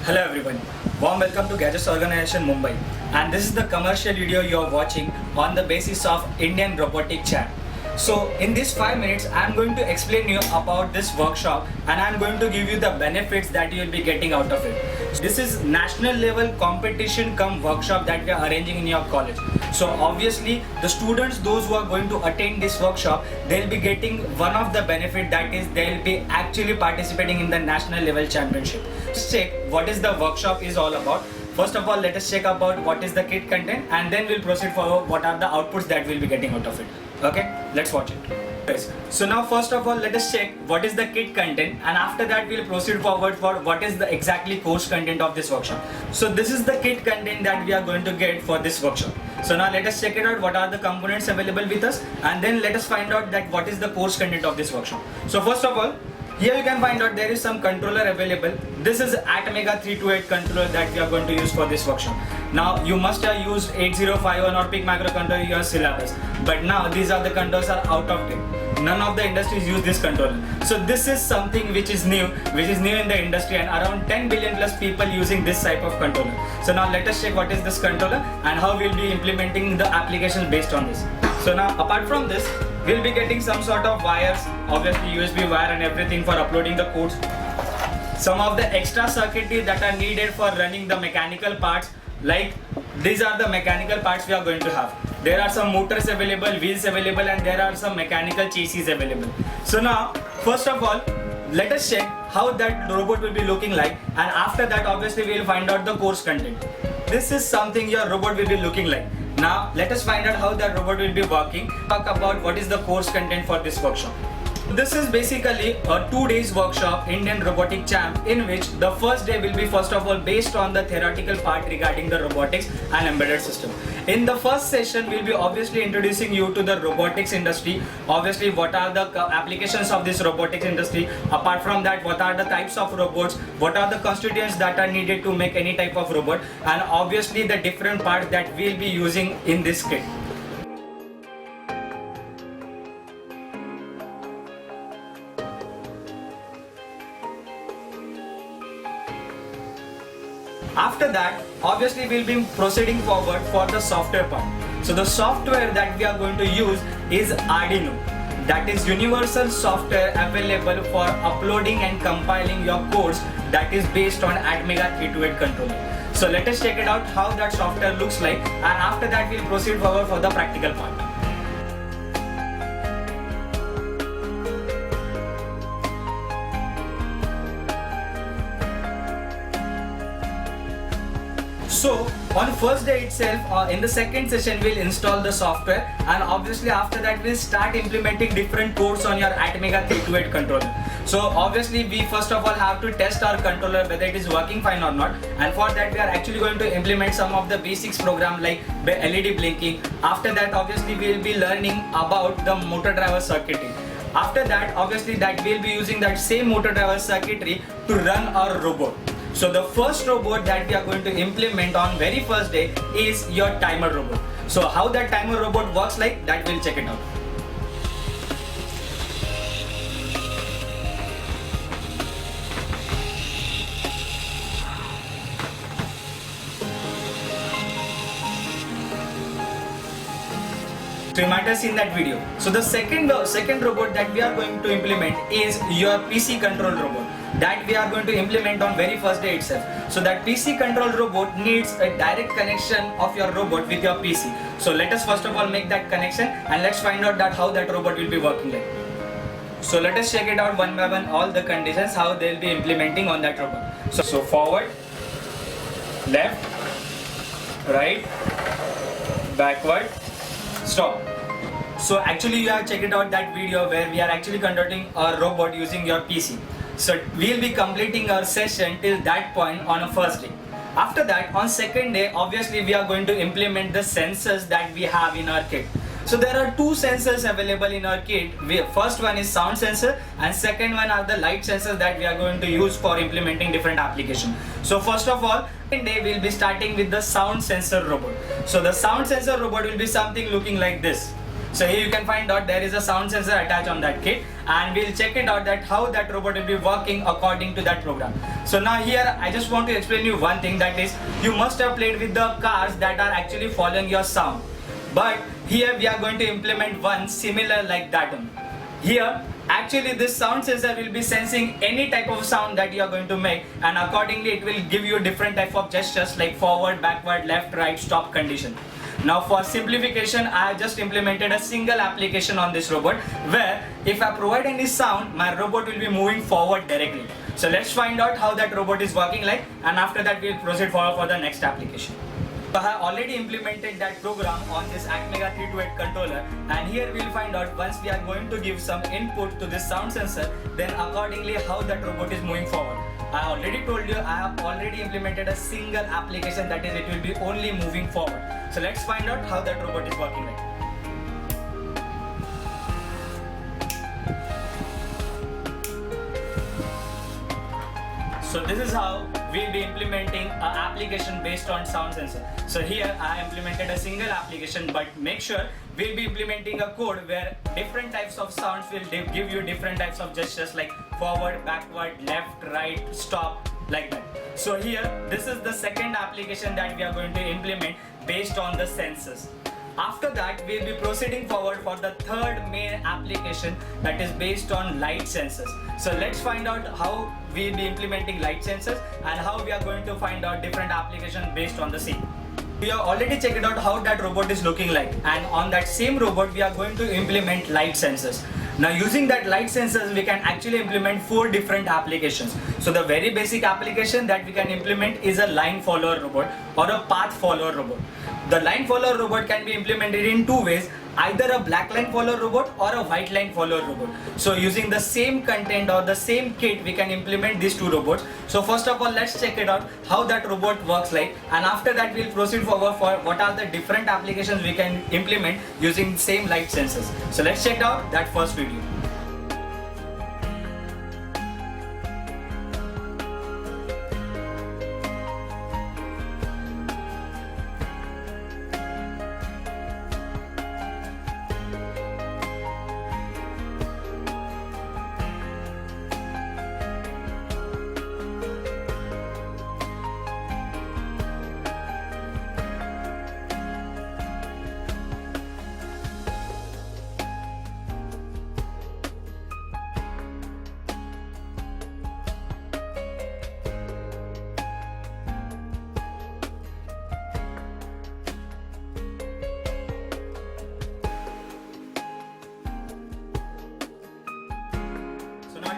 Hello everyone, warm welcome to Gadgets Organization Mumbai, and this is the commercial video you are watching on the basis of Indian Robotic Champ. So in these 5 minutes I am going to explain you about this workshop and I am going to give you the benefits that you will be getting out of it. This is national level competition come workshop that we are arranging in your college. So obviously the students, those who are going to attend this workshop, they'll be getting one of the benefit, that is they'll be actually participating in the national level championship. Let's check what is the workshop is all about. First of all, let us check about what is the kit content and then we'll proceed for what are the outputs that we'll be getting out of it. Okay, let's watch it. So now first of all, let us check what is the kit content, and after that we'll proceed forward for what is the exactly course content of this workshop. So this is the kit content that we are going to get for this workshop. So now let us check it out, what are the components available with us, and then let us find out that what is the course content of this workshop. So first of all, here you can find out there is some controller available. This is Atmega 328 controller that we are going to use for this workshop. Now you must have used 8051 or PIC microcontroller in your syllabus, but now these are the controllers are out of date. None of the industries use this controller. So this is something which is new in the industry, and around 10 billion plus people using this type of controller. So now let us check what is this controller and how we'll be implementing the application based on this. So now apart from this, we'll be getting some sort of wires, obviously USB wire and everything for uploading the codes. Some of the extra circuitry that are needed for running the mechanical parts, like these are the mechanical parts we are going to have. There are some motors available, wheels available, and there are some mechanical chassis available. So now first of all, let us check how that robot will be looking like, and after that obviously we will find out the course content. This is something your robot will be looking like. Now let us find out how that robot will be working. Talk about what is the course content for this workshop. This is basically a 2 days workshop, Indian Robotic Champ, in which the first day will be first of all based on the theoretical part regarding the robotics and embedded system. In the first session, we'll be obviously introducing you to the robotics industry. Obviously, what are the applications of this robotics industry? Apart from that, what are the types of robots? What are the constituents that are needed to make any type of robot? And obviously the different parts that we'll be using in this kit. After that, obviously we'll be proceeding forward for the software part. So the software that we are going to use is Arduino. That is universal software available for uploading and compiling your codes, that is based on Atmega 328 controller. So let us check it out how that software looks like, and after that we'll proceed forward for the practical part. So on first day itself, in the second session we'll install the software, and obviously after that we'll start implementing different codes on your Atmega 328 controller. So obviously we first of all have to test our controller whether it is working fine or not, and for that we are actually going to implement some of the basics program like LED blinking. After that obviously we'll be learning about the motor driver circuitry. After that obviously that we'll be using that same motor driver circuitry to run our robot. So the first robot that we are going to implement on very first day is your timer robot. So how that timer robot works like that, we'll check it out. So you might have seen that video. So the second robot that we are going to implement is your PC control robot, that we are going to implement on very first day itself. So that PC control robot needs a direct connection of your robot with your PC. So let us first of all make that connection and let's find out that how that robot will be working like. So let us check it out one by one, all the conditions how they will be implementing on that robot. So forward, left, right, backward, stop. So actually you have checked out that video where we are actually conducting a robot using your PC. So we'll be completing our session till that point on a first day. After that, on second day, obviously we are going to implement the sensors that we have in our kit. So there are two sensors available in our kit. First one is sound sensor and second one are the light sensors that we are going to use for implementing different applications. So first of all, today we'll be starting with the sound sensor robot. So the sound sensor robot will be something looking like this. So here you can find out there is a sound sensor attached on that kit, and we'll check it out that how that robot will be working according to that program. So now here I just want to explain you one thing, that is you must have played with the cars that are actually following your sound, but here we are going to implement one similar like that one. Here actually this sound sensor will be sensing any type of sound that you are going to make, and accordingly it will give you different type of gestures like forward, backward, left, right, stop condition. Now for simplification, I have just implemented a single application on this robot, where if I provide any sound, my robot will be moving forward directly. So let's find out how that robot is working like, and after that we'll proceed forward for the next application. So I have already implemented that program on this Acmega 328 controller, and here we'll find out once we are going to give some input to this sound sensor, then accordingly how that robot is moving forward. I already told you I have already implemented a single application, that is it will be only moving forward. So let's find out how that robot is working like. So this is how we'll be implementing an application based on sound sensor. So here I implemented a single application, but make sure we'll be implementing a code where different types of sounds will give you different types of gestures like forward, backward, left, right, stop, like that. So here this is the second application that we are going to implement based on the sensors. After that we'll be proceeding forward for the third main application, that is based on light sensors. So let's find out how we'll be implementing light sensors and how we are going to find out different applications based on the same. We have already checked out how that robot is looking like, and on that same robot we are going to implement light sensors. Now using that light sensors we can actually implement 4 different applications. So the very basic application that we can implement is a line follower robot or a path follower robot. The line follower robot can be implemented in 2 ways, either a black line follower robot or a white line follower robot. So using the same content or the same kit we can implement these 2 robots. So first of all let's check it out how that robot works like, and after that we'll proceed forward for what are the different applications we can implement using same light sensors. So let's check out that first video.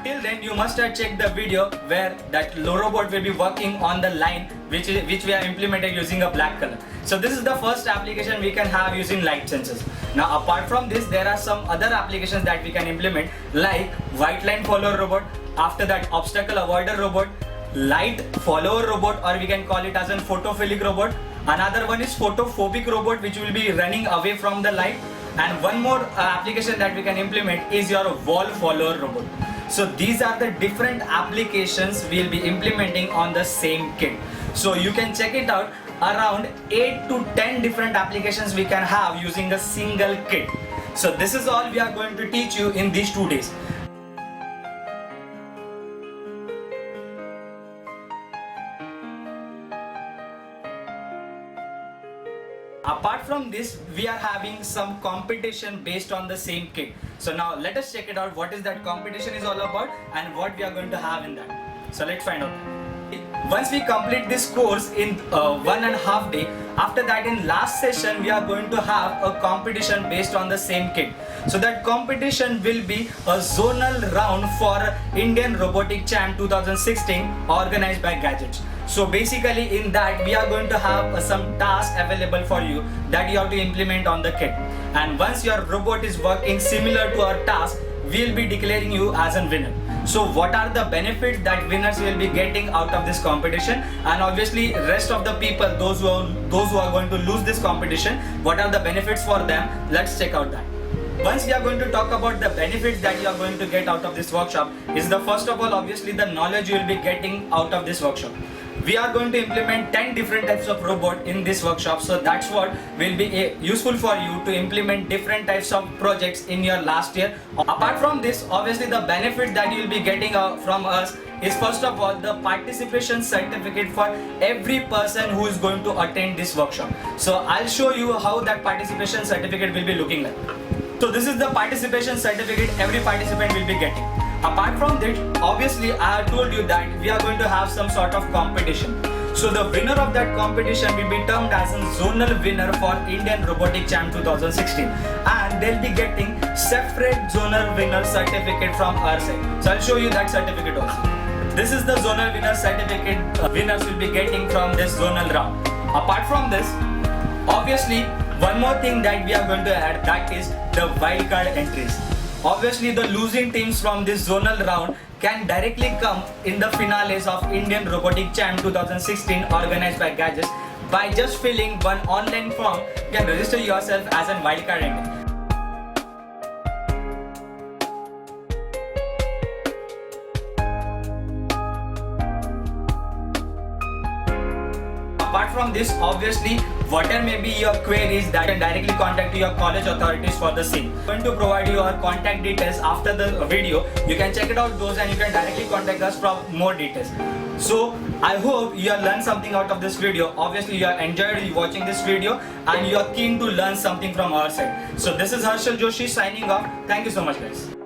Till then you must have checked the video where that robot will be working on the line which we are implemented using a black color. So this is the first application we can have using light sensors. Now apart from this there are some other applications that we can implement like white line follower robot, after that obstacle avoider robot, light follower robot, or we can call it as a photophilic robot. Another one is photophobic robot which will be running away from the light, and one more application that we can implement is your wall follower robot. So these are the different applications we'll be implementing on the same kit. So you can check it out, around 8 to 10 different applications we can have using a single kit. So this is all we are going to teach you in these 2 days. Apart from this, we are having some competition based on the same kit. So now let us check it out what is that competition is all about and what we are going to have in that. So let's find out. Once we complete this course in 1.5 days, after that in last session we are going to have a competition based on the same kit. So that competition will be a zonal round for Indian Robotic Champ 2016 organized by Gadgets. So basically in that we are going to have some tasks available for you that you have to implement on the kit. And once your robot is working similar to our task, we will be declaring you as a winner. So what are the benefits that winners will be getting out of this competition, and obviously rest of the people, those who are going to lose this competition, what are the benefits for them? Let's check out that. Once we are going to talk about the benefits that you are going to get out of this workshop, is the first of all obviously the knowledge you will be getting out of this workshop. we are going to implement 10 different types of robot in this workshop. So that's what will be useful for you to implement different types of projects in your last year. Apart from this, obviously the benefit that you will be getting from us is first of all the participation certificate for every person who is going to attend this workshop. So I'll show you how that participation certificate will be looking like. So this is the participation certificate every participant will be getting. Apart from this, obviously I have told you that we are going to have some sort of competition. So the winner of that competition will be termed as a zonal winner for Indian Robotic Champ 2016, and they'll be getting separate zonal winner certificate from our side. So I'll show you that certificate also. This is the zonal winner certificate winners will be getting from this zonal round. Apart from this, obviously one more thing that we are going to add, that is the wildcard entries. Obviously the losing teams from this zonal round can directly come in the finales of Indian Robotic Champ 2016 organized by Gadgets. By just filling one online form, you can register yourself as a wildcard entry. Apart from this, obviously, whatever may be your queries, that you can directly contact your college authorities for the same. I'm going to provide you our contact details after the video. You can check it out those and you can directly contact us for more details. So I hope you have learned something out of this video. Obviously you have enjoyed watching this video and you are keen to learn something from our side. So this is Harshal Joshi signing off. Thank you so much guys.